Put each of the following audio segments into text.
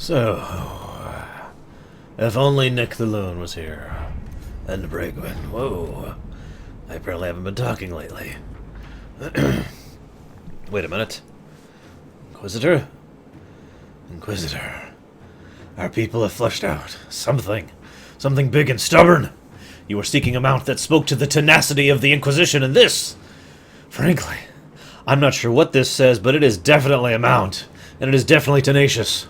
So, if only Nick the Loon was here. And Bragwin. Whoa. I apparently haven't been talking lately. Wait a minute. Inquisitor? Inquisitor. Our people have fleshed out something. Something big and stubborn. You were seeking a mount that spoke to the tenacity of the Inquisition, and this... Frankly, I'm not sure what this says, but it is definitely a mount. And it is definitely tenacious.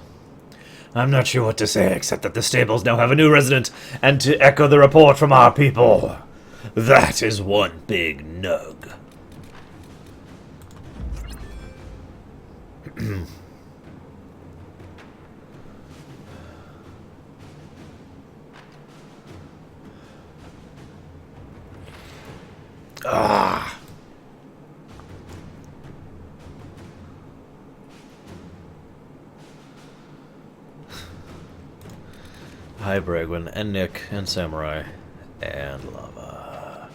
I'm not sure what to say, except that the stables now have a new resident, and to echo the report from our people. That is one big nug. Ah. Hi, Bragwin, and Nick, and Samurai, and Lava.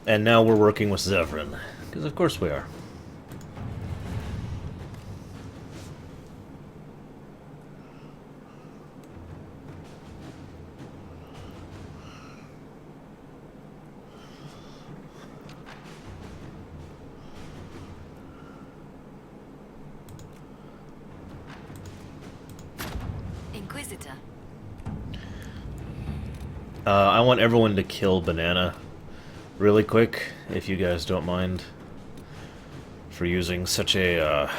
And now we're working with Zevran, because of course we are. Inquisitor. I want everyone to kill Banana really quick, if you guys don't mind, for using such a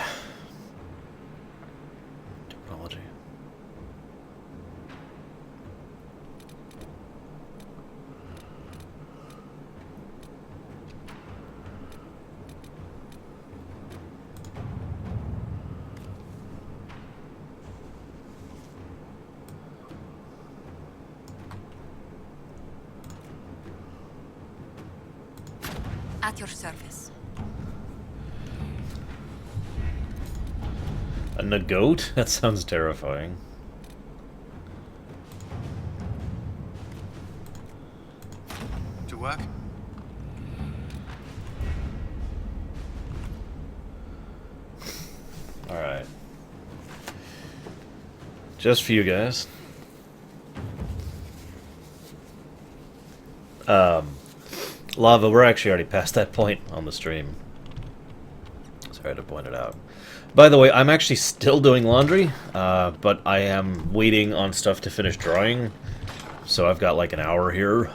technology. At your service. A Nagoat? That sounds terrifying. To work? Alright. Just for you guys. Lava, we're actually already past that point on the stream. Sorry to point it out. By the way, I'm actually still doing laundry, but I am waiting on stuff to finish drying. So I've got like an hour here,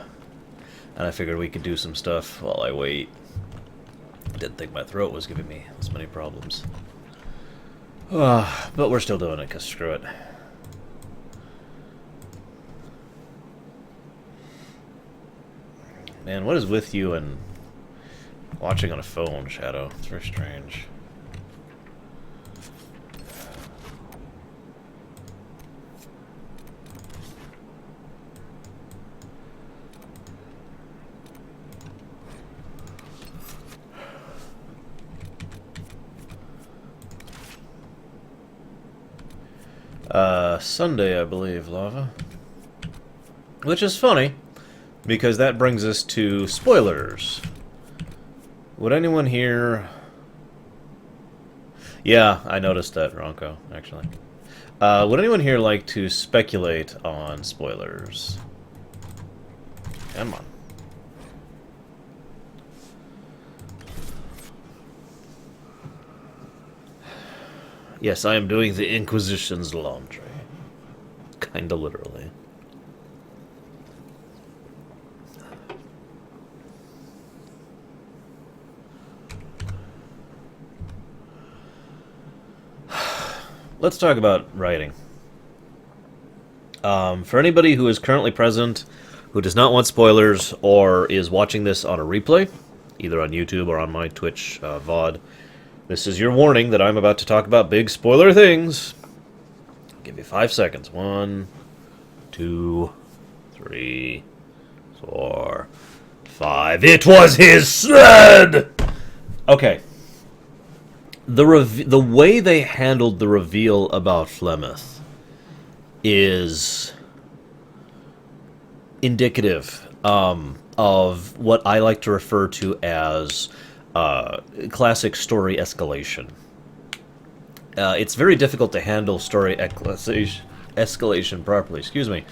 and I figured we could do some stuff while I wait. I didn't think my throat was giving me this many problems. But we're still doing it, because screw it. Man, what is with you and watching on a phone, Shadow? It's very strange. Sunday, I believe, Lava. Which is funny, because that brings us to spoilers. Would anyone here... Yeah, I noticed that, Ronco, actually. Would anyone here like to speculate on spoilers? Come on. Yes, I am doing the Inquisition's laundry. Kinda literally. Let's talk about writing. For anybody who is currently present, who does not want spoilers, or is watching this on a replay, either on YouTube or on my Twitch VOD, this is your warning that I'm about to talk about big spoiler things. I'll give you 5 seconds. 1, 2, 3, 4, 5. It was his sled! Okay. The way they handled the reveal about Flemeth is indicative of what I like to refer to as classic story escalation. It's very difficult to handle story escalation properly, excuse me.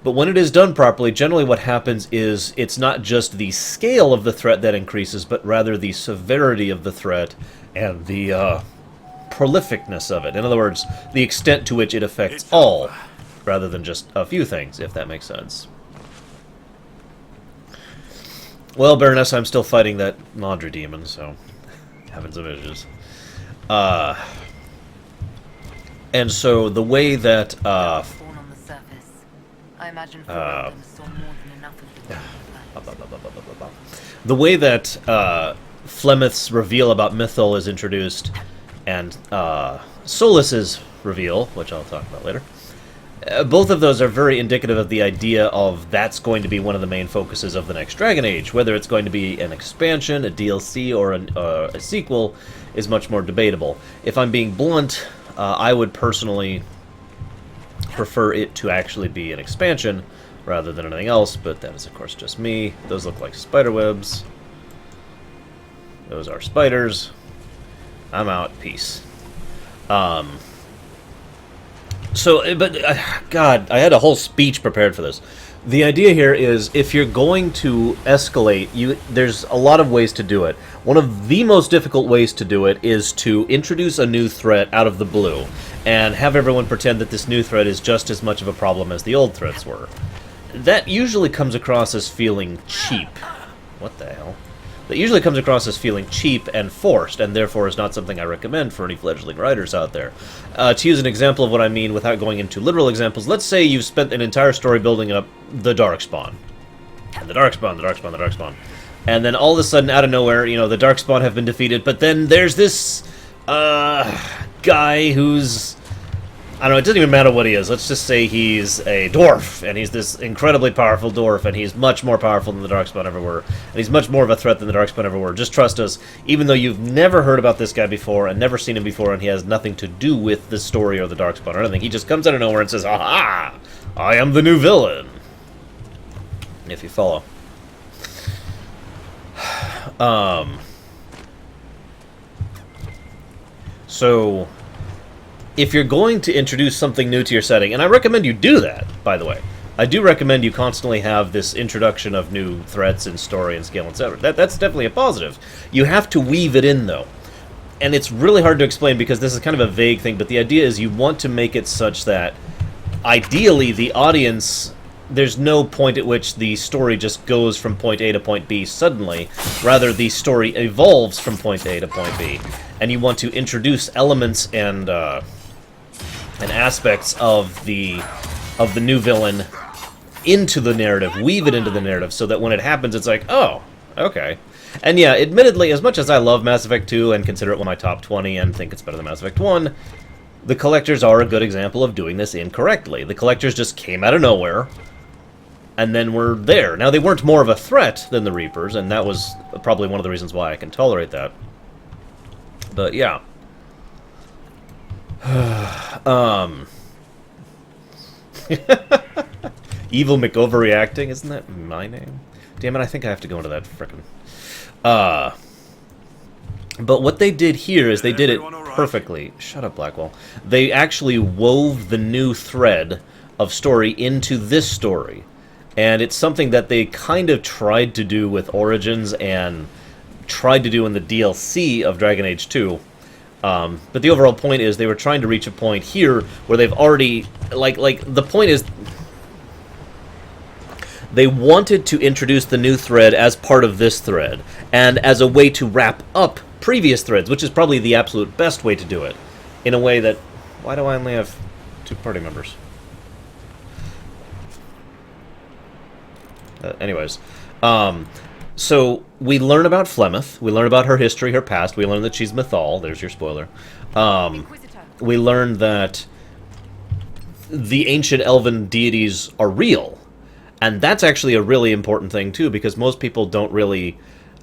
But when it is done properly, generally what happens is it's not just the scale of the threat that increases, but rather the severity of the threat and the prolificness of it. In other words, the extent to which it affects all, rather than just a few things, if that makes sense. Well, Baroness, I'm still fighting that laundry demon, so having some issues. And so the way that Spawn on the surface. I imagine saw more than enough of the the way that Flemeth's reveal about Mythal is introduced, and Solus's reveal, which I'll talk about later, both of those are very indicative of the idea of that's going to be one of the main focuses of the next Dragon Age. Whether it's going to be an expansion, a DLC, or a sequel is much more debatable. If I'm being blunt, I would personally prefer it to actually be an expansion rather than anything else, but that is of course just me. Those look like spider webs. Those are spiders. I'm out. Peace. God, I had a whole speech prepared for this. The idea here is, if you're going to escalate, there's a lot of ways to do it. One of the most difficult ways to do it is to introduce a new threat out of the blue, and have everyone pretend that this new threat is just as much of a problem as the old threats were. That usually comes across as feeling cheap. What the hell? That usually comes across as feeling cheap and forced, and therefore is not something I recommend for any fledgling writers out there. To use an example of what I mean without going into literal examples, let's say you've spent an entire story building up the Darkspawn. And the Darkspawn. And then all of a sudden, out of nowhere, the Darkspawn have been defeated, but then there's this guy who's... I don't know, it doesn't even matter what he is. Let's just say he's a dwarf, and he's this incredibly powerful dwarf, and he's much more powerful than the Darkspawn ever were. And he's much more of a threat than the Darkspawn ever were. Just trust us, even though you've never heard about this guy before, and never seen him before, and he has nothing to do with the story or the Darkspawn or anything. He just comes out of nowhere and says, "Aha! I am the new villain." If you follow. So... if you're going to introduce something new to your setting, and I recommend you do that, by the way. I do recommend you constantly have this introduction of new threats and story and scale, etc. That's definitely a positive. You have to weave it in, though. And it's really hard to explain because this is kind of a vague thing, but the idea is you want to make it such that, ideally, the audience... there's no point at which the story just goes from point A to point B suddenly. Rather, the story evolves from point A to point B. And you want to introduce elements and aspects of the new villain into the narrative, weave it into the narrative, so that when it happens, it's like, oh, okay. And yeah, admittedly, as much as I love Mass Effect 2 and consider it one of my top 20 and think it's better than Mass Effect 1, the Collectors are a good example of doing this incorrectly. The Collectors just came out of nowhere, and then were there. Now, they weren't more of a threat than the Reapers, and that was probably one of the reasons why I can tolerate that. But, yeah. Evil McOverreacting, isn't that my name? Damn it, I think I have to go into that frickin'... But what they did here is they did it perfectly. Shut up, Blackwell. They actually wove the new thread of story into this story. And it's something that they kind of tried to do with Origins and tried to do in the DLC of Dragon Age 2. But the overall point is they were trying to reach a point here where they've already... Like, the point is... they wanted to introduce the new thread as part of this thread, and as a way to wrap up previous threads, which is probably the absolute best way to do it. In a way that... why do I only have 2 party members? Anyways, so we learn about Flemeth, we learn about her history, her past, we learn that she's Mythal, there's your spoiler. We learn that the ancient elven deities are real, and that's actually a really important thing too, because most people don't really...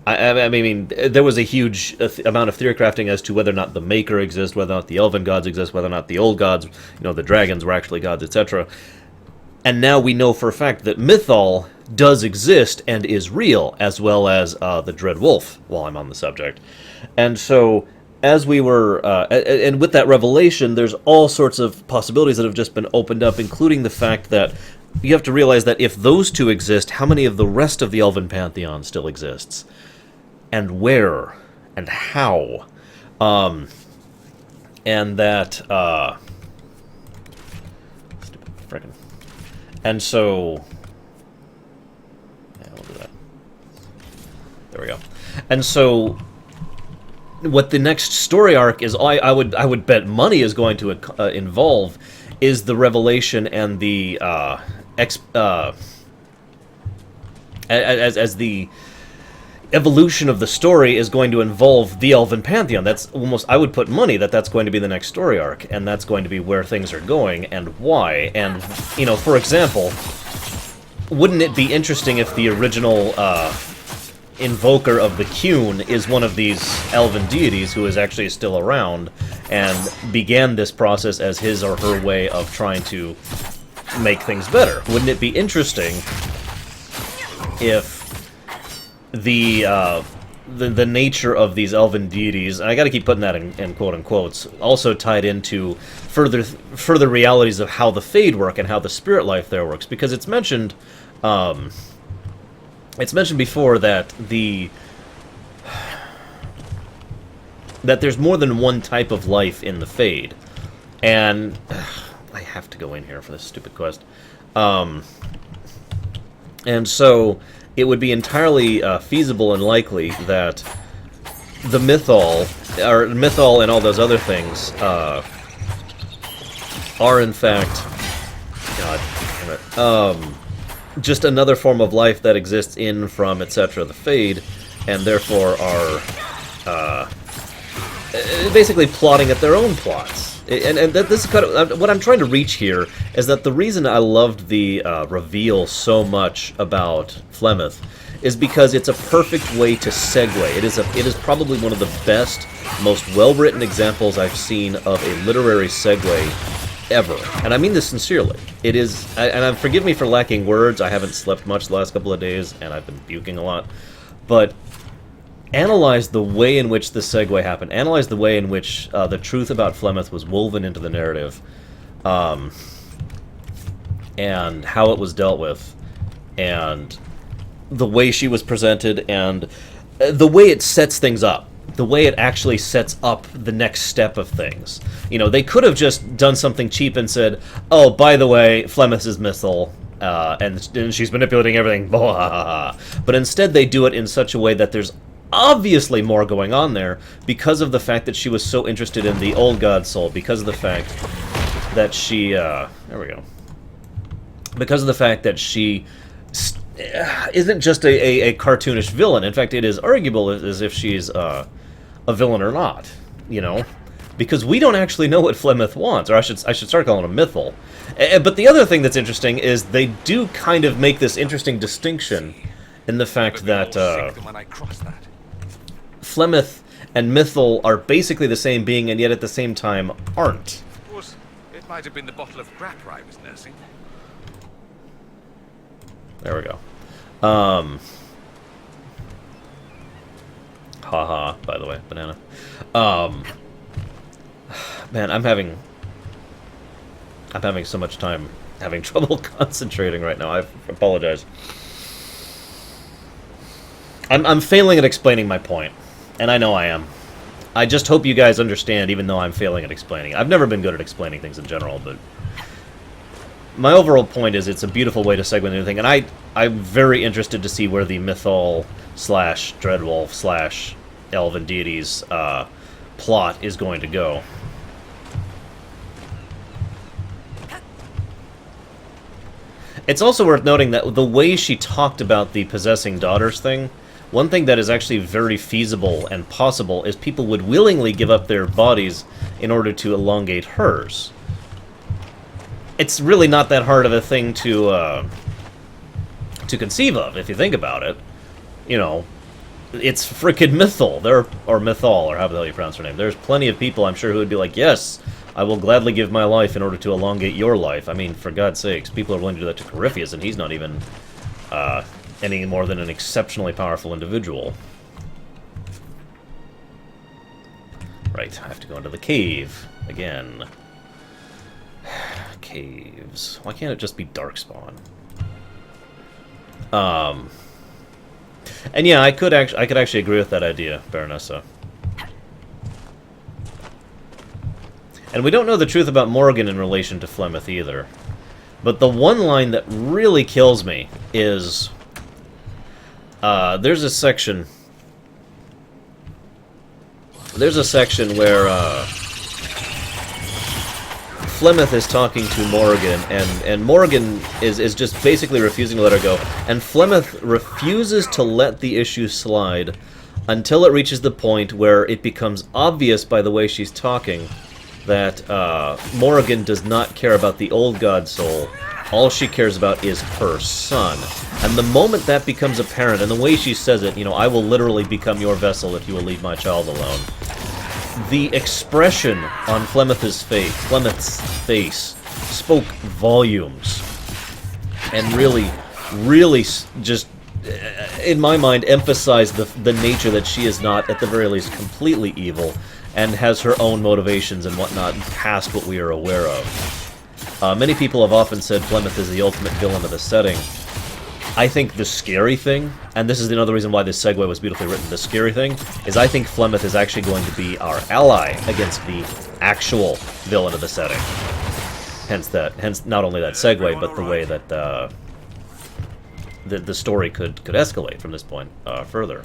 I mean, there was a huge amount of theory crafting as to whether or not the Maker exists, whether or not the elven gods exist, whether or not the old gods, the dragons were actually gods, etc. And now we know for a fact that Mythal does exist and is real, as well as the Dread Wolf, while I'm on the subject. And so, as we were, and with that revelation, there's all sorts of possibilities that have just been opened up, including the fact that you have to realize that if those two exist, how many of the rest of the Elven Pantheon still exists? And where? And how? And that, stupid frickin'. And so, yeah, we'll do that. There we go. And so, what the next story arc is, I would bet money is going to involve, is the revelation and the as the evolution of the story is going to involve the Elven Pantheon. That's almost, I would put money that that's going to be the next story arc, and that's going to be where things are going and why. And, you know, for example, wouldn't it be interesting if the original invoker of the Qun is one of these elven deities who is actually still around and began this process as his or her way of trying to make things better? Wouldn't it be interesting if the nature of these elven deities, and I gotta keep putting that in quote-unquotes, also tied into further realities of how the Fade work and how the spirit life there works? Because it's mentioned before that that there's more than one type of life in the Fade, and I have to go in here for this stupid quest. And so it would be entirely feasible and likely that the Mythol and all those other things are in fact, God damn it, just another form of life that exists in, from, etc. the Fade, and therefore are basically plotting at their own plots. And this is kind of what I'm trying to reach here, is that the reason I loved the reveal so much about Flemeth is because it's a perfect way to segue. It is probably one of the best, most well-written examples I've seen of a literary segue ever, and I mean this sincerely. It is, and forgive me for lacking words. I haven't slept much the last couple of days, and I've been puking a lot, but analyze the way in which this segue happened. Analyze the way in which the truth about Flemeth was woven into the narrative, and how it was dealt with, and the way she was presented, and the way it sets things up. The way it actually sets up the next step of things. You know, they could have just done something cheap and said, oh, by the way, Flemeth is Mythal, and she's manipulating everything, blah. But instead they do it in such a way that there's obviously more going on there, because of the fact that she was so interested in the old god soul, because of the fact that she, there we go, because of the fact that she isn't just a cartoonish villain. In fact, it is arguable as if she's a villain or not, you know, because we don't actually know what Flemeth wants, or I should start calling him Mythal. But the other thing that's interesting is they do kind of make this interesting distinction in the fact that Flemeth and Mythal are basically the same being, and yet at the same time aren't. Of course, it might have been the bottle of grappa I was nursing. There we go. Haha, by the way, banana. Man, I'm having so much time having trouble concentrating right now. I apologize. I'm failing at explaining my point, and I know I am. I just hope you guys understand, even though I'm failing at explaining. I've never been good at explaining things in general, but my overall point is it's a beautiful way to segue into anything, and I'm very interested to see where the Mythal / Dreadwolf / Elven Deities plot is going to go. It's also worth noting that the way she talked about the possessing daughters thing, one thing that is actually very feasible and possible is people would willingly give up their bodies in order to elongate hers. It's really not that hard of a thing to conceive of, if you think about it. You know, it's frickin' Mythal, or Mythal, or however the hell you pronounce her name. There's plenty of people, I'm sure, who would be like, yes, I will gladly give my life in order to elongate your life. I mean, for God's sakes, people are willing to do that to Corypheus, and he's not even any more than an exceptionally powerful individual. Right, I have to go into the cave again. Caves. Why can't it just be Darkspawn? And yeah, I could actually agree with that idea, Baronessa. And we don't know the truth about Morgan in relation to Flemeth either. But the one line that really kills me is... there's a section... There's a section where, Flemeth is talking to Morgan, and Morgan is just basically refusing to let her go. And Flemeth refuses to let the issue slide until it reaches the point where it becomes obvious by the way she's talking that Morgan does not care about the old god soul. All she cares about is her son. And the moment that becomes apparent, and the way she says it, you know, I will literally become your vessel if you will leave my child alone. The expression on Flemeth's face spoke volumes. And really just, in my mind, emphasized the nature that she is not, at the very least, completely evil, and has her own motivations and whatnot past what we are aware of. Many people have often said Flemeth is the ultimate villain of the setting. I think the scary thing, and this is another reason why this segue was beautifully written, the scary thing is I think Flemeth is actually going to be our ally against the actual villain of the setting. Hence not only that segue, but the way that the story could escalate from this point further,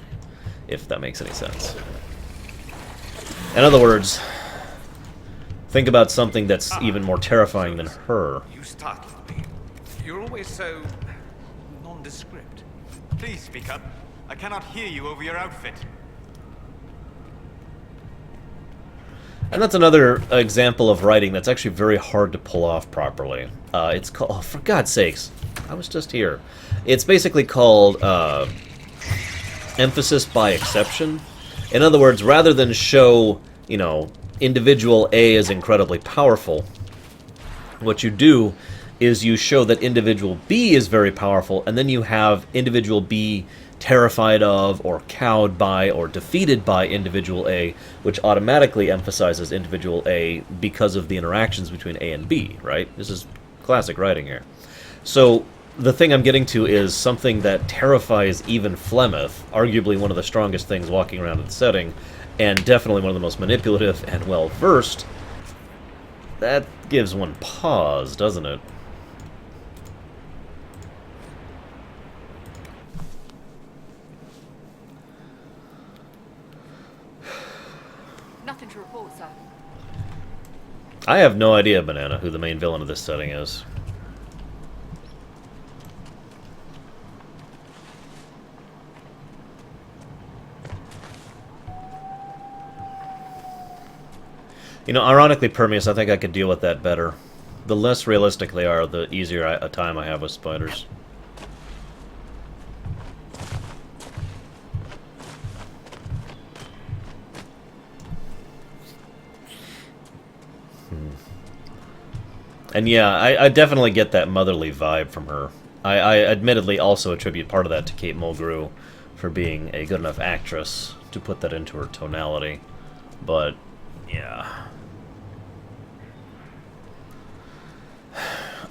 if that makes any sense. In other words, think about something that's even more terrifying than her. You startled me. You're always so nondescript. Please speak up. I cannot hear you over your outfit. And that's another example of writing that's actually very hard to pull off properly. It's called... Oh, for God's sakes. I was just here. It's basically called emphasis by exception. In other words, rather than show, you know, individual A is incredibly powerful, what you do is you show that individual B is very powerful, and then you have individual B terrified of, or cowed by, or defeated by individual A, which automatically emphasizes individual A because of the interactions between A and B, right? This is classic writing here. So the thing I'm getting to is something that terrifies even Flemeth, arguably one of the strongest things walking around in the setting, and definitely one of the most manipulative and well-versed. That gives one pause, doesn't it? Nothing to report, sir. I have no idea, Banana, who the main villain of this setting is. You know, ironically, Permeus, I think I could deal with that better. The less realistic they are, the easier a time I have with spiders. And yeah, I definitely get that motherly vibe from her. I admittedly also attribute part of that to Kate Mulgrew for being a good enough actress to put that into her tonality. But, yeah.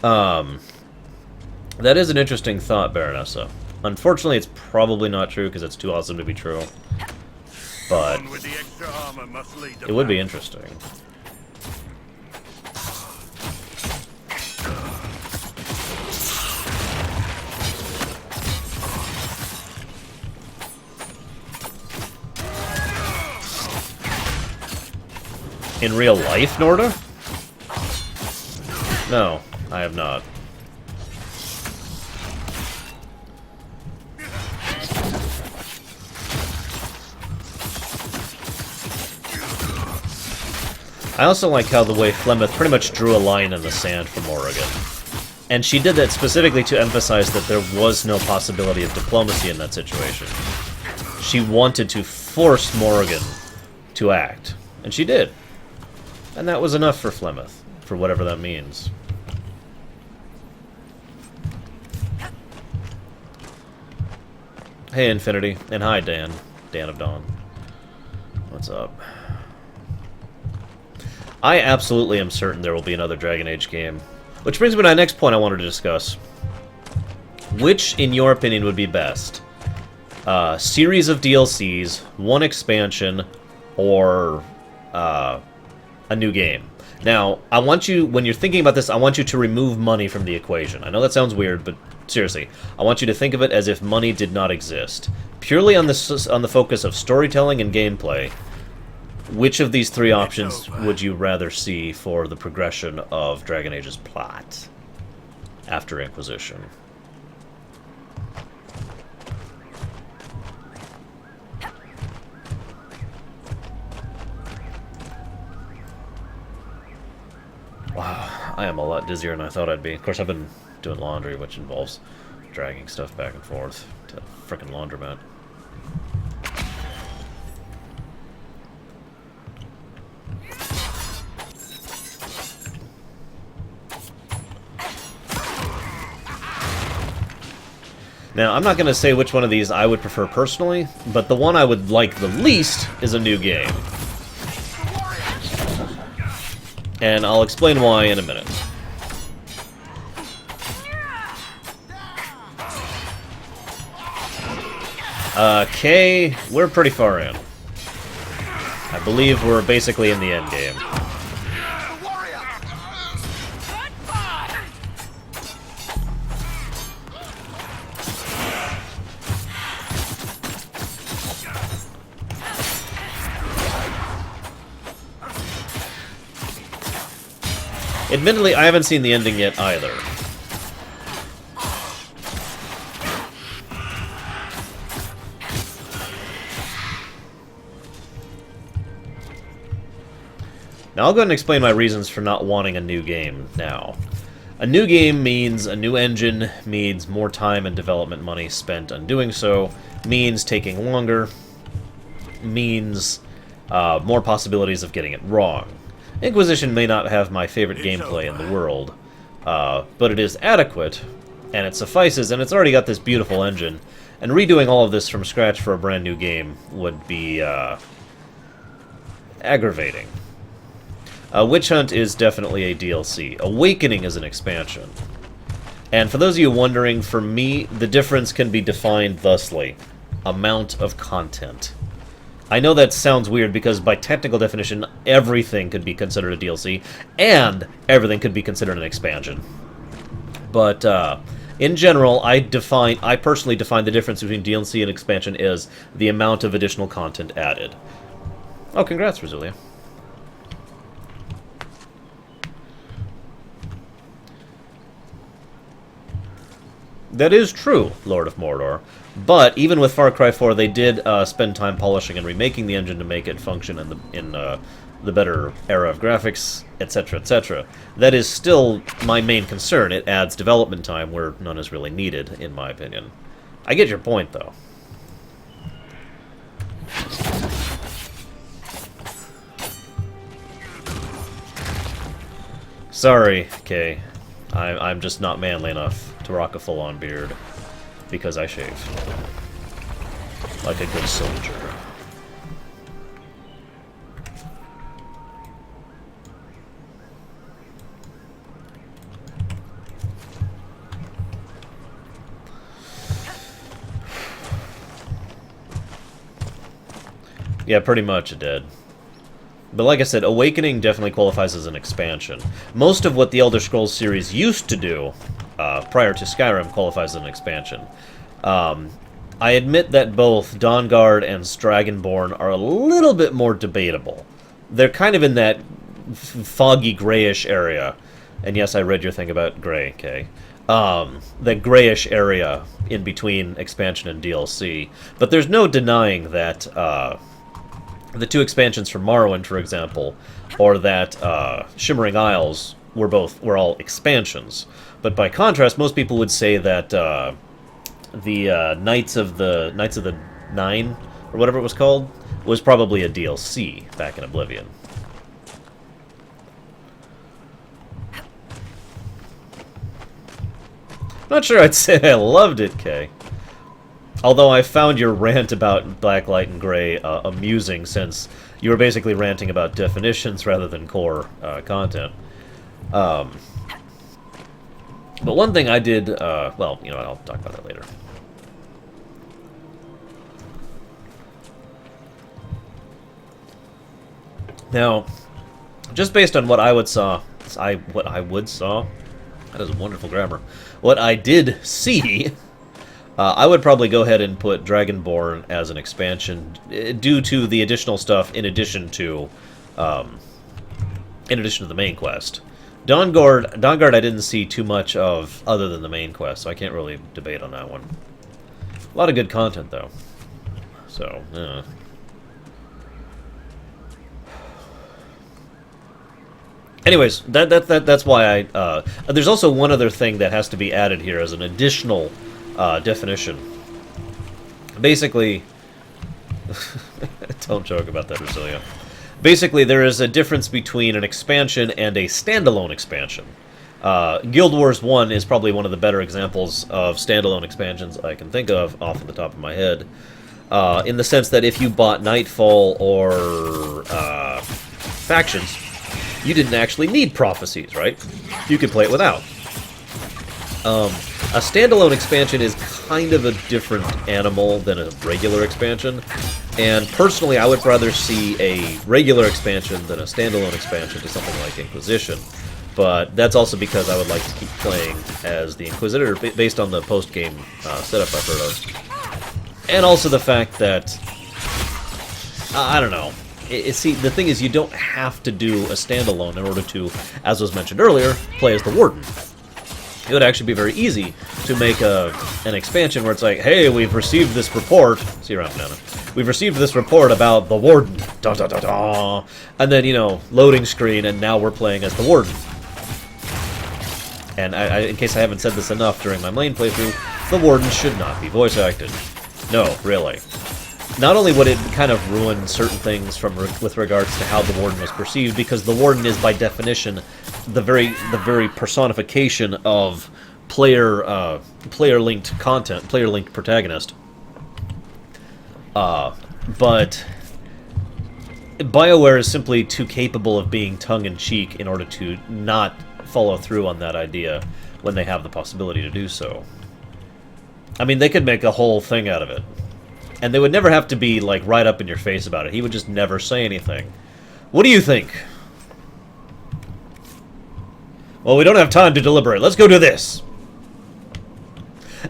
That is an interesting thought, Baronessa. Unfortunately, it's probably not true because it's too awesome to be true. But it would be interesting. In real life, Norda? No, I have not. I also like how the way Flemeth pretty much drew a line in the sand for Morrigan. And she did that specifically to emphasize that there was no possibility of diplomacy in that situation. She wanted to force Morrigan to act. And she did. And that was enough for Flemeth, for whatever that means. Hey, Infinity. And hi, Dan. Dan of Dawn. What's up? I absolutely am certain there will be another Dragon Age game. Which brings me to my next point I wanted to discuss. Which, in your opinion, would be best? Series of DLCs, one expansion, or a new game? Now, I want you, when you're thinking about this, I want you to remove money from the equation. I know that sounds weird, but seriously, I want you to think of it as if money did not exist. Purely on the focus of storytelling and gameplay, which of these three options would you rather see for the progression of Dragon Age's plot after Inquisition? Wow, I am a lot dizzier than I thought I'd be. Of course, I've been doing laundry, which involves dragging stuff back and forth to the frickin' laundromat. Now, I'm not going to say which one of these I would prefer personally, but the one I would like the least is a new game. And I'll explain why in a minute. Okay, we're pretty far in. I believe we're basically in the end game. Admittedly, I haven't seen the ending yet either. Now I'll go ahead and explain my reasons for not wanting a new game now. A new game means a new engine, means more time and development money spent on doing so, means taking longer, means more possibilities of getting it wrong. Inquisition may not have my favorite gameplay in the world, but it is adequate, and it suffices, and it's already got this beautiful engine, and redoing all of this from scratch for a brand new game would be aggravating. Witch Hunt is definitely a DLC. Awakening is an expansion. And for those of you wondering, for me, the difference can be defined thusly. Amount of content. I know that sounds weird because by technical definition, everything could be considered a DLC, and everything could be considered an expansion. But in general, I personally define the difference between DLC and expansion as the amount of additional content added. Oh, congrats, Rosulia. That is true, Lord of Mordor. But even with Far Cry 4, they did spend time polishing and remaking the engine to make it function in the better era of graphics, etc., etc. That is still my main concern. It adds development time where none is really needed, in my opinion. I get your point, though. Sorry, Kay. I'm just not manly enough to rock a full-on beard, because I shave. Like a good soldier. Yeah, pretty much it did. But like I said, Awakening definitely qualifies as an expansion. Most of what the Elder Scrolls series used to do, prior to Skyrim, qualifies as an expansion. I admit that both Dawnguard and Dragonborn are a little bit more debatable. They're kind of in that foggy grayish area. And yes, I read your thing about gray, Kay. That grayish area in between expansion and DLC. But there's no denying that the two expansions for Morrowind, for example, or that Shimmering Isles were all expansions. But by contrast, most people would say that the Knights of the Nine, or whatever it was called, was probably a DLC back in Oblivion. Not sure I'd say I loved it, Kay. Although I found your rant about Blacklight and Gray amusing, since you were basically ranting about definitions rather than core content. But one thing I did, well, you know, I'll talk about that later. Now, just based on what I would saw, that is wonderful grammar. What I did see, I would probably go ahead and put Dragonborn as an expansion due to the additional stuff in addition to the main quest. Dawnguard I didn't see too much of other than the main quest, so I can't really debate on that one. A lot of good content though. So, yeah. Anyways, that's why I... there's also one other thing that has to be added here as an additional definition. Basically... Don't joke about that, Rusilia. Basically, there is a difference between an expansion and a standalone expansion. Guild Wars 1 is probably one of the better examples of standalone expansions I can think of off the top of my head. In the sense that if you bought Nightfall or Factions, you didn't actually need prophecies, right? You could play it without. A standalone expansion is kind of a different animal than a regular expansion, and personally I would rather see a regular expansion than a standalone expansion to something like Inquisition. But that's also because I would like to keep playing as the Inquisitor based on the post-game setup I've heard of. And also the fact that, I don't know, see, the thing is, you don't have to do a standalone in order to, as was mentioned earlier, play as the Warden. It would actually be very easy to make an expansion where it's like, hey, we've received this report. See you around, Nana. We've received this report about the Warden. Da da da da. And then, you know, loading screen, and now we're playing as the Warden. And in case I haven't said this enough during my main playthrough, the Warden should not be voice acted. No, really. Not only would it kind of ruin certain things with regards to how the Warden was perceived, because the Warden is by definition the very personification of player-linked content, player-linked protagonist. But BioWare is simply too capable of being tongue-in-cheek in order to not follow through on that idea when they have the possibility to do so. I mean, they could make a whole thing out of it. And they would never have to be, like, right up in your face about it. He would just never say anything. What do you think? Well, we don't have time to deliberate. Let's go do this.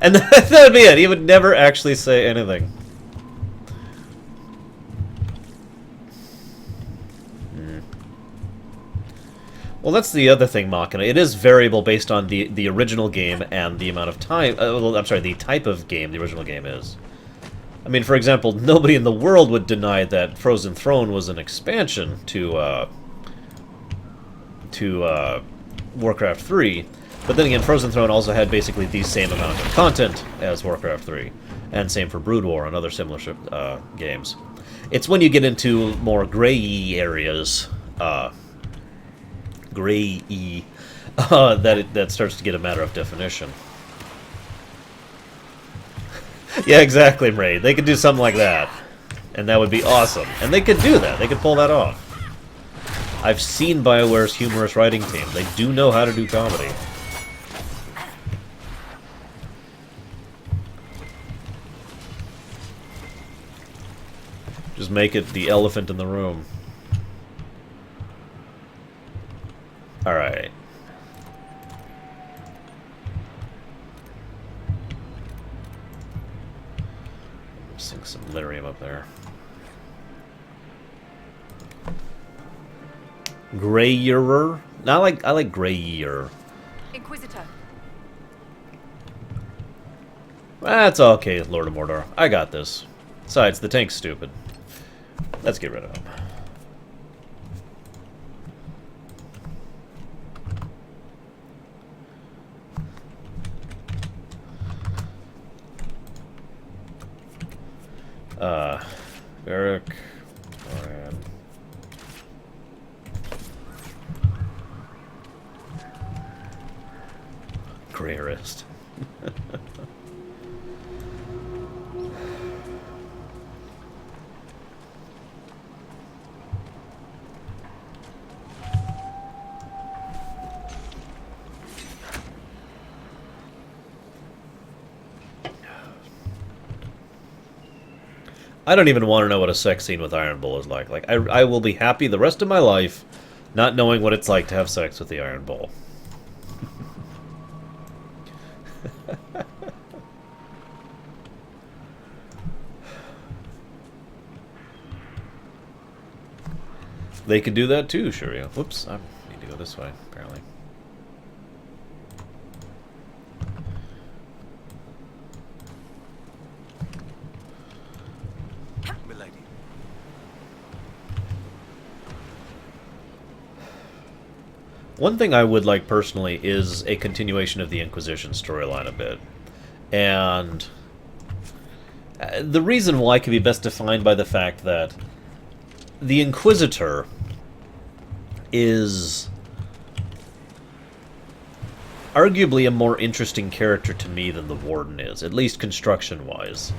And that would be it. He would never actually say anything. Well, that's the other thing, Machina. It is variable based on the original game and the amount of time... well, I'm sorry, the type of game the original game is. I mean, for example, nobody in the world would deny that Frozen Throne was an expansion to Warcraft 3, but then again, Frozen Throne also had basically the same amount of content as Warcraft 3, and same for Brood War and other similar games. It's when you get into more grey areas, that that starts to get a matter of definition. Yeah, exactly, Ray. They could do something like that. And that would be awesome. And they could do that. They could pull that off. I've seen BioWare's humorous writing team. They do know how to do comedy. Just make it the elephant in the room. Alright. Sink some lyrium up there. Greyer? I like Greyer. Inquisitor. That's okay, Lord of Mordor. I got this. Besides, the tank's stupid. Let's get rid of him. Eric, Ryan. Grayerist. I don't even want to know what a sex scene with Iron Bull is like. Like, I will be happy the rest of my life not knowing what it's like to have sex with the Iron Bull. They could do that too, sure. Yeah. Whoops, I need to go this way, apparently. Milady. One thing I would like personally is a continuation of the Inquisition storyline a bit. And the reason why can be best defined by the fact that the Inquisitor is arguably a more interesting character to me than the Warden is, at least construction-wise.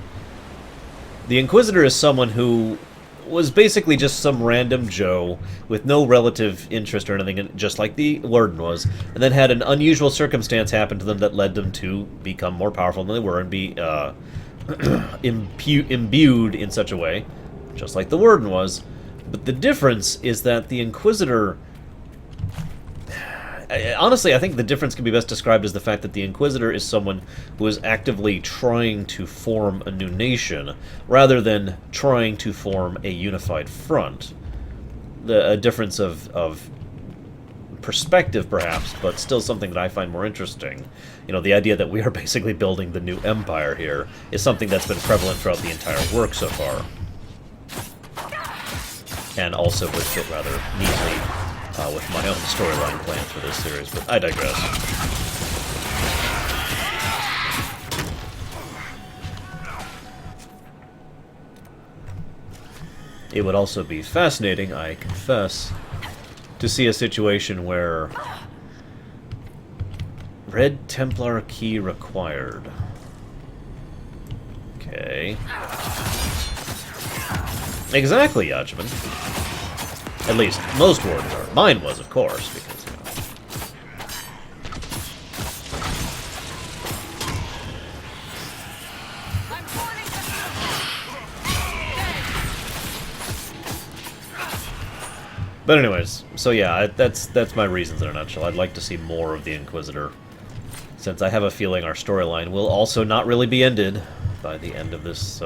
The Inquisitor is someone who was basically just some random Joe with no relative interest or anything, just like the Warden was, and then had an unusual circumstance happen to them that led them to become more powerful than they were and be imbued in such a way, just like the Warden was. But the difference is that the Inquisitor... Honestly, I think the difference can be best described as the fact that the Inquisitor is someone who is actively trying to form a new nation, rather than trying to form a unified front. A difference of perspective, perhaps, but still something that I find more interesting. You know, the idea that we are basically building the new empire here is something that's been prevalent throughout the entire work so far. And also would fit rather neatly with my own storyline plan for this series, but I digress. It would also be fascinating, I confess, to see a situation where Red Templar key required. Okay. Exactly, Yachman. At least, most wardens are. Mine was, of course, because, you know. But anyways, so yeah, that's my reasons in a nutshell. I'd like to see more of the Inquisitor, since I have a feeling our storyline will also not really be ended by the end of this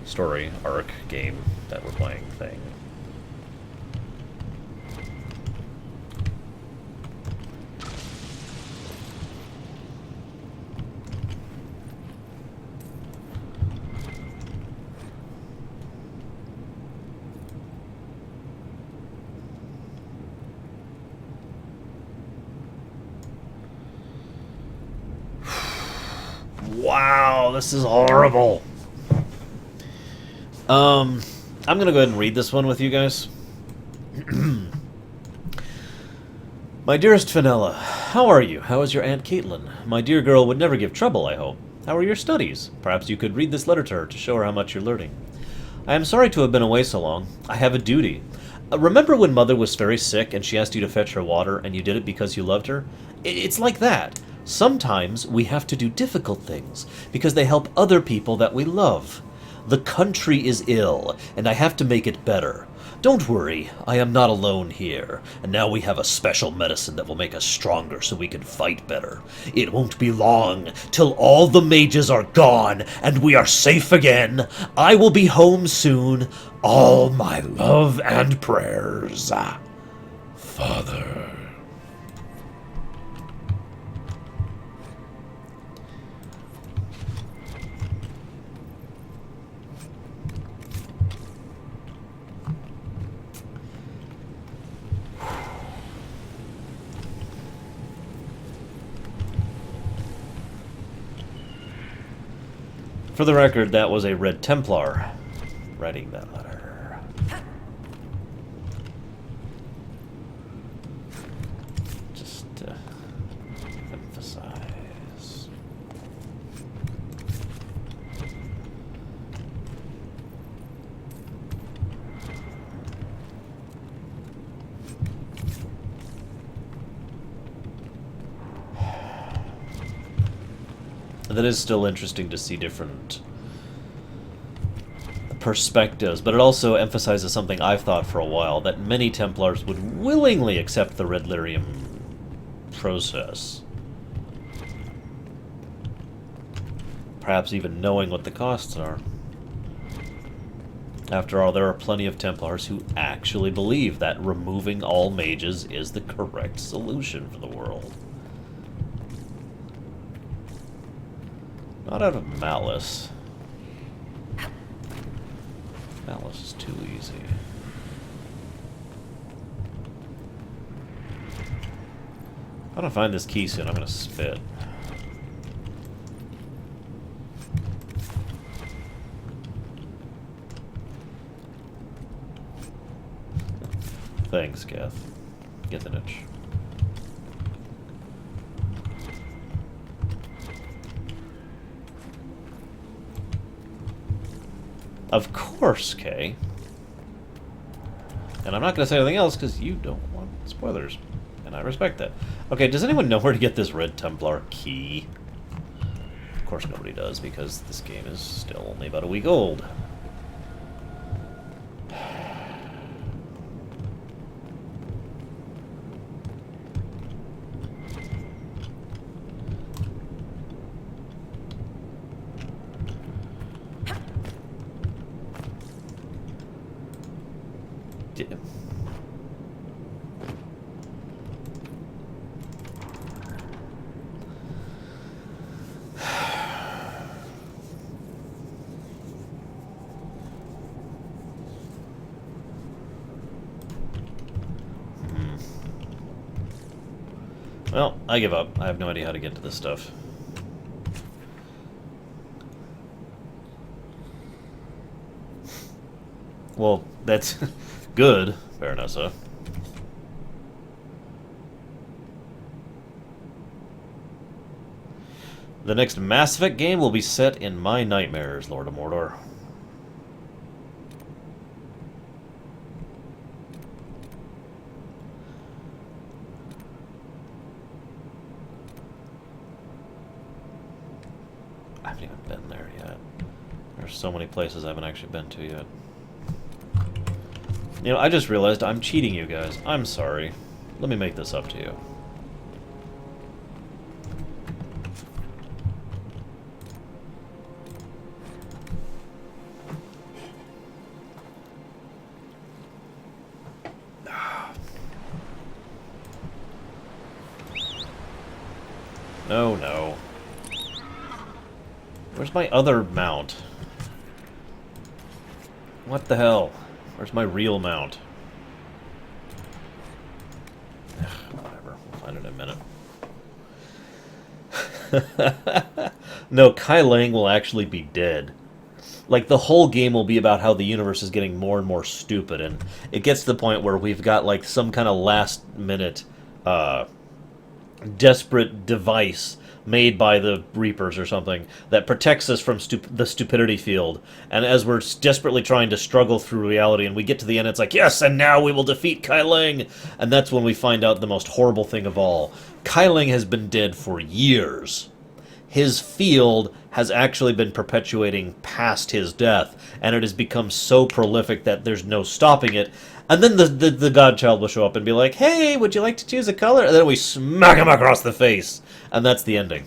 story arc game that we're playing thing. Wow, this is horrible. I'm gonna go ahead and read this one with you guys. My dearest Fenella, how are you? How is your Aunt Caitlin? My dear girl would never give trouble, I hope. How are your studies? Perhaps you could read this letter to her to show her how much you're learning. I am sorry to have been away so long. I have a duty. Remember when Mother was very sick and she asked you to fetch her water and you did it because you loved her? It's like that. Sometimes we have to do difficult things because they help other people that we love. The country is ill, and I have to make it better. Don't worry, I am not alone here, and now we have a special medicine that will make us stronger so we can fight better. It won't be long till all the mages are gone and we are safe again. I will be home soon. All my love and prayers. Father. For the record, that was a Red Templar writing that letter. Just to emphasize. That is still interesting to see different perspectives, but it also emphasizes something I've thought for a while, that many Templars would willingly accept the Red Lyrium process. Perhaps even knowing what the costs are. After all, there are plenty of Templars who actually believe that removing all mages is the correct solution for the world. Not out of malice. Malice is too easy. If I don't find this key soon, I'm gonna spit. Thanks, Kath. Get the niche. Of course, Kay. And I'm not going to say anything else because you don't want spoilers. And I respect that. Okay, does anyone know where to get this Red Templar key? Of course nobody does, because this game is still only about a week old. Well, I give up. I have no idea how to get to this stuff. Well, that's good, Baronessa. The next Mass Effect game will be set in my nightmares, Lord of Mordor. I haven't even been there yet. There's so many places I haven't actually been to yet. You know, I just realized I'm cheating you guys. I'm sorry. Let me make this up to you. No, no. Where's my other mount? What the hell? Where's my real mount? Whatever, we'll find it in a minute. No, Kai Lang will actually be dead. Like, the whole game will be about how the universe is getting more and more stupid, and it gets to the point where we've got, like, some kind of last-minute, desperate device made by the Reapers or something that protects us from the stupidity field. And as we're desperately trying to struggle through reality and we get to the end, it's like, yes, and now we will defeat Kai Lang. And that's when we find out the most horrible thing of all. Kai Lang has been dead for years. His field has actually been perpetuating past his death, and it has become so prolific that there's no stopping it. And then the Godchild will show up and be like, hey, would you like to choose a color? And then we smack him across the face. And that's the ending.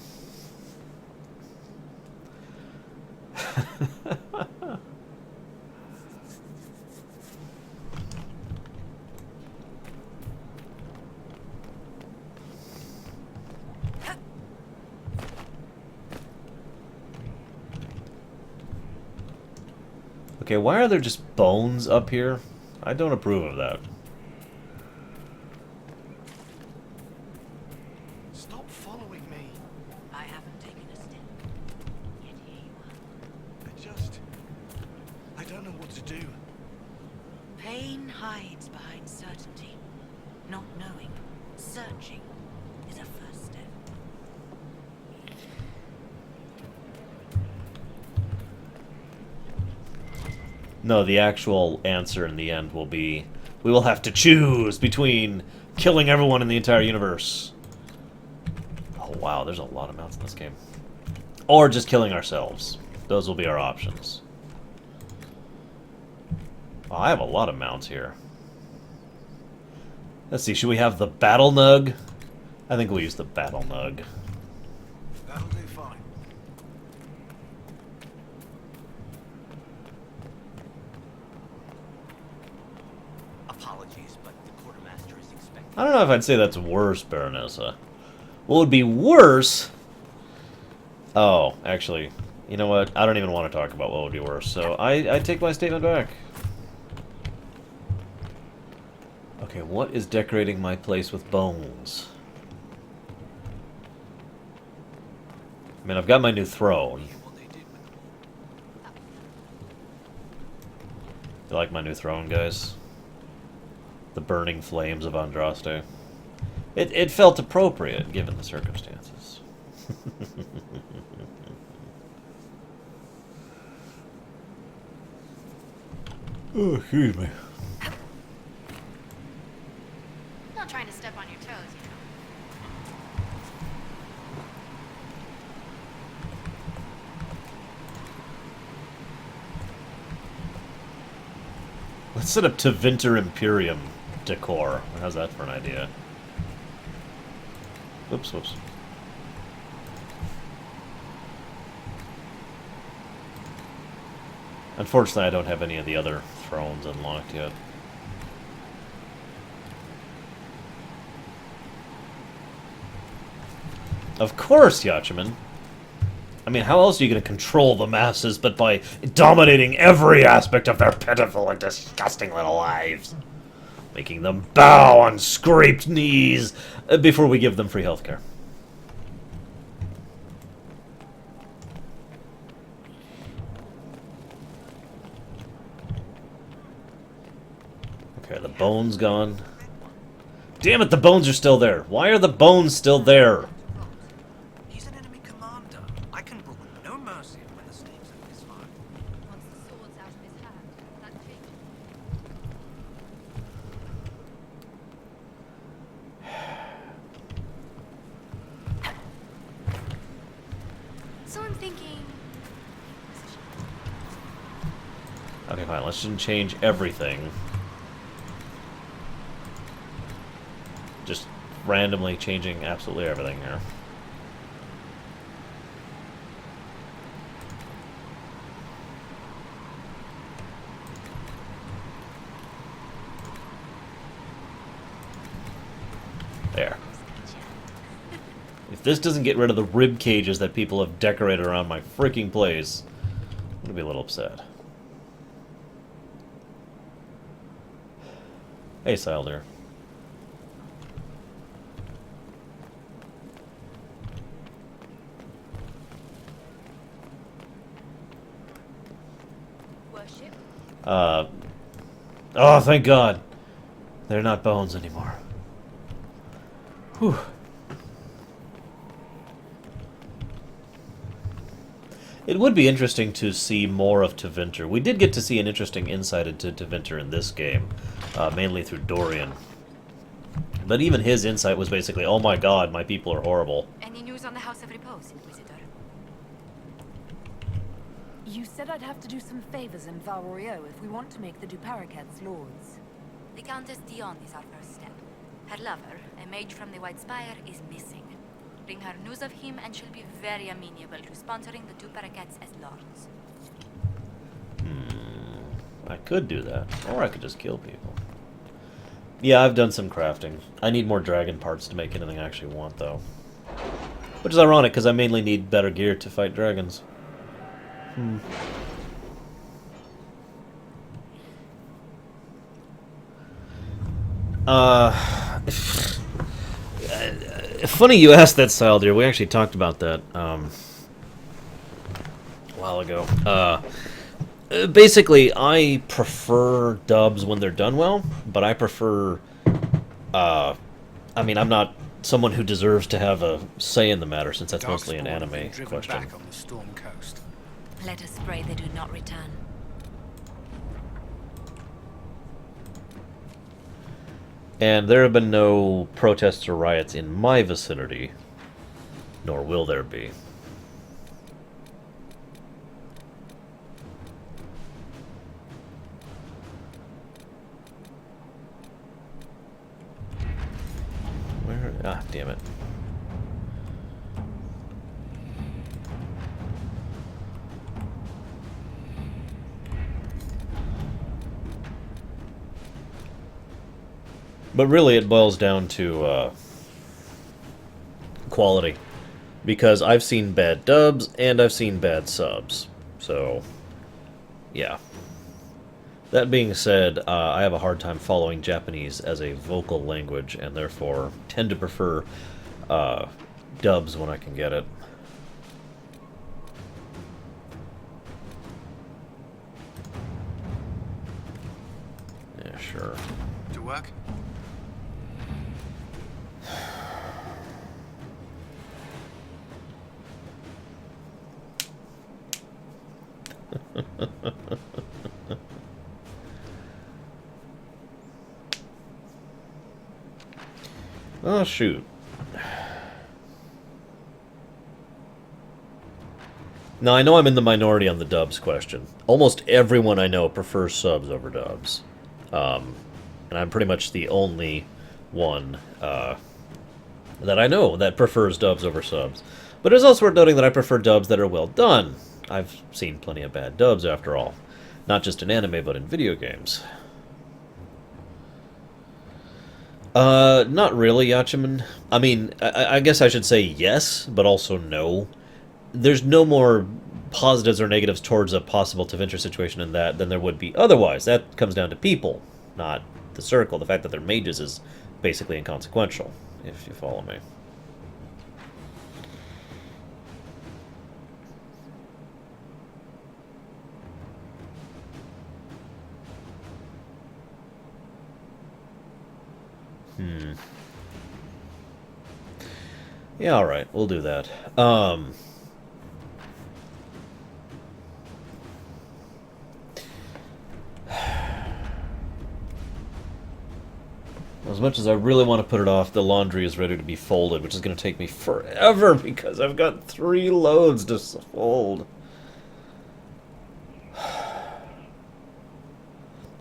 Okay, why are there just bones up here? I don't approve of that. Stop following me. I haven't taken a step. Yet here you are. I don't know what to do. Pain hides behind certainty. Not knowing, searching, is a first step. No, the actual answer in the end will be, we will have to choose between killing everyone in the entire universe. Oh wow, there's a lot of mounts in this game. Or just killing ourselves. Those will be our options. Oh, I have a lot of mounts here. Let's see, should we have the battle nug? I think we'll use the battle nug. That'll do fine. Apologies, but the quartermaster is expecting. I don't know if I'd say that's worse, Baronessa. What would be worse... Oh, actually, you know what? I don't even want to talk about what would be worse, so I take my statement back. Okay, what is decorating my place with bones? I mean, I've got my new throne. You like my new throne, guys? The burning flames of Andraste. It felt appropriate, given the circumstances. Oh, excuse me. Not trying to step on your toes, you know. Let's set up Tevinter Imperium decor. How's that for an idea? Whoops, whoops. Unfortunately, I don't have any of the other thrones unlocked yet. Of course, Yachiman. I mean, how else are you going to control the masses but by dominating every aspect of their pitiful and disgusting little lives? Making them bow on scraped knees before we give them free healthcare. Okay, the bones gone. Damn it, the bones are still there. Why are the bones still there? He's an enemy commander. I can rule with no mercy when the stakes are this high. Once the sword's out of his hand, that changes. So I'm thinking... Okay, fine. Let's just change everything. Just randomly changing absolutely everything here. There. If this doesn't get rid of the rib cages that people have decorated around my freaking place, I'm gonna be a little upset. Hey, Sylder. Worship? Oh, thank God. They're not bones anymore. Whew. It would be interesting to see more of Tevinter. We did get to see an interesting insight into Tevinter in this game, mainly through Dorian. But even his insight was basically, oh my God, my people are horrible. Any news on the House of Repose, Inquisitor? You said I'd have to do some favors in Val Royeaux if we want to make the Duparacats lords. The Countess Dion is our first step. Her lover, a mage from the White Spire, is missing. Bring her news of him and she'll be very amenable to sponsoring the Duparacats as lords. I could do that, or I could just kill people. Yeah, I've done some crafting. I need more dragon parts to make anything I actually want, though. Which is ironic, because I mainly need better gear to fight dragons. Funny you asked that, Sylder. We actually talked about that a while ago. Basically, I prefer dubs when they're done well, but I prefer... I mean, I'm not someone who deserves to have a say in the matter, since that's mostly an anime question. Back on the Storm Coast. Let us pray they do not return. And there have been no protests or riots in my vicinity, nor will there be. damn it. But really, it boils down to quality. Because I've seen bad dubs, and I've seen bad subs. So, yeah. That being said, I have a hard time following Japanese as a vocal language, and therefore tend to prefer dubs when I can get it. Yeah, sure. To work? Oh, shoot. Now, I know I'm in the minority on the dubs question. Almost everyone I know prefers subs over dubs. And I'm pretty much the only one that I know that prefers dubs over subs. But it is also worth noting that I prefer dubs that are well done. I've seen plenty of bad dubs, after all. Not just in anime, but in video games. Not really, Yachiman. I mean, I guess I should say yes, but also no. There's no more positives or negatives towards a possible Tevinter situation in that than there would be otherwise. That comes down to people, not the circle. The fact that they're mages is basically inconsequential, if you follow me. Yeah, alright, we'll do that. As much as I really want to put it off, the laundry is ready to be folded, which is going to take me forever because I've got 3 loads to fold.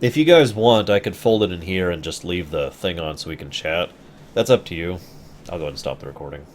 If you guys want, I could fold it in here and just leave the thing on so we can chat. That's up to you. I'll go ahead and stop the recording.